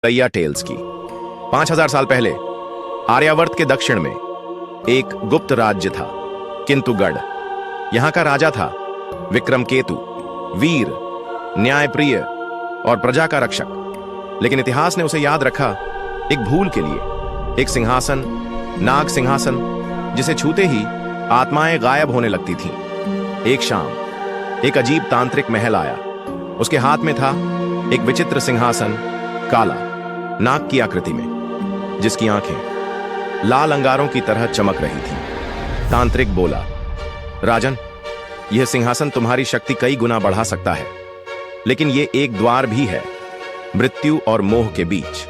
गैया टेल्स की। 5000 साल पहले आर्यावर्त के दक्षिण में एक गुप्त राज्य था किंतुगढ़। यहां का राजा था विक्रमकेतु, वीर, न्यायप्रिय और प्रजा का रक्षक। लेकिन इतिहास ने उसे याद रखा एक भूल के लिए, एक सिंहासन, नाग सिंहासन, जिसे छूते ही आत्माएं गायब होने लगती थीं। एक शाम एक अजीब तांत्रिक महल आया। उसके हाथ में था एक विचित्र सिंहासन, काला, नाग की आकृति में, जिसकी आंखें लाल अंगारों की तरह चमक रही थीं। तांत्रिक बोला, राजन, यह सिंहासन तुम्हारी शक्ति कई गुना बढ़ा सकता है, लेकिन यह एक द्वार भी है मृत्यु और मोह के बीच।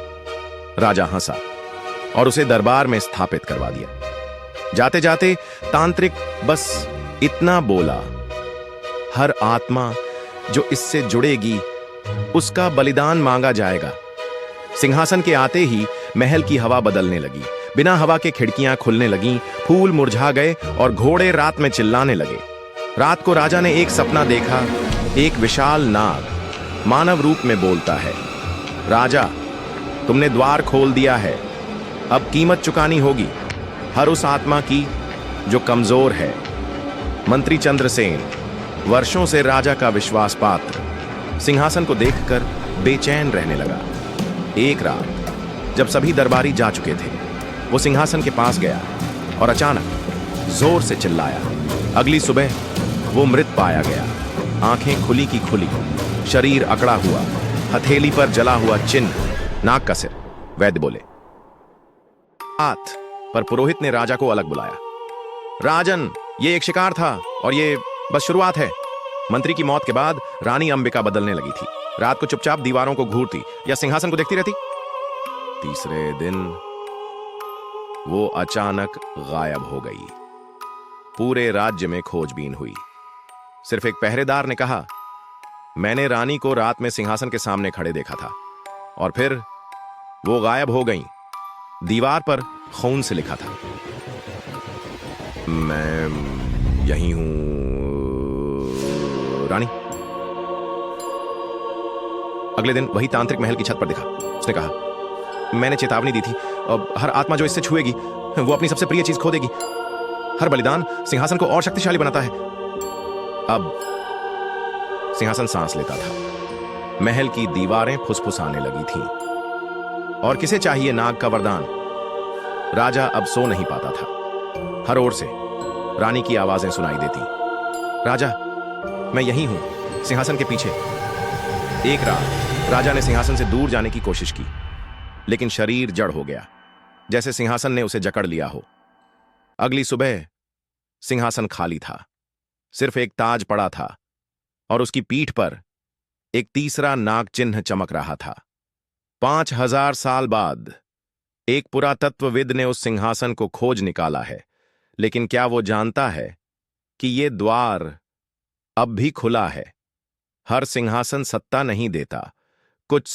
राजा हंसा और उसे दरबार में स्थापित करवा दिया। जाते जाते तांत्रिक बस इतना बोला, हर आत्मा जो इससे जुड़ेगी उसका बलिदान मांगा जाएगा। सिंहासन के आते ही महल की हवा बदलने लगी। बिना हवा के खिड़कियां खुलने लगीं, फूल मुरझा गए और घोड़े रात में चिल्लाने लगे। रात को राजा ने एक सपना देखा। एक विशाल नाग मानव रूप में बोलता है, राजा, तुमने द्वार खोल दिया है, अब कीमत चुकानी होगी हर उस आत्मा की जो कमजोर है। मंत्री चंद्रसेन, वर्षों से राजा का विश्वास पात्र, सिंहासन को देखकर बेचैन रहने लगा। एक रात जब सभी दरबारी जा चुके थे, वो सिंहासन के पास गया और अचानक जोर से चिल्लाया। अगली सुबह वो मृत पाया गया, आंखें खुली की खुली, शरीर अकड़ा हुआ, हथेली पर जला हुआ चिन्ह, नाग का सिर। वैद्य बोले, हाथ पर पुरोहित ने राजा को अलग बुलाया। राजन, ये एक शिकार था और ये बस शुरुआत है। मंत्री की मौत के बाद रानी अंबिका बदलने लगी थी। रात को चुपचाप दीवारों को घूरती या सिंहासन को देखती रहती। तीसरे दिन वो अचानक गायब हो गई। पूरे राज्य में खोजबीन हुई। सिर्फ एक पहरेदार ने कहा, मैंने रानी को रात में सिंहासन के सामने खड़े देखा था और फिर वो गायब हो गई। दीवार पर खून से लिखा था, मैं यही हूं रानी। अगले दिन वही तांत्रिक महल की छत पर दिखा। उसने कहा, मैंने चेतावनी दी थी, अब हर आत्मा जो इससे छुएगी वो अपनी सबसे प्रिय चीज खो देगी। हर बलिदान सिंहासन को और शक्तिशाली बनाता है। अब सिंहासन सांस लेता था। महल की दीवारें फुसफुसाने लगी थीं। और किसे चाहिए नाग का वरदान? राजा अब सो नहीं पाता था। हर ओर से रानी की आवाजें सुनाई देती, राजा, मैं यही हूं सिंहासन के पीछे। एक रात राजा ने सिंहासन से दूर जाने की कोशिश की, लेकिन शरीर जड़ हो गया, जैसे सिंहासन ने उसे जकड़ लिया हो। अगली सुबह सिंहासन खाली था। सिर्फ एक ताज पड़ा था और उसकी पीठ पर एक तीसरा नाग चिन्ह चमक रहा था। 5000 साल बाद एक पुरातत्वविद ने उस सिंहासन को खोज निकाला है, लेकिन क्या वो जानता है कि ये द्वार अब भी खुला है? हर सिंहासन सत्ता नहीं देता, कुछ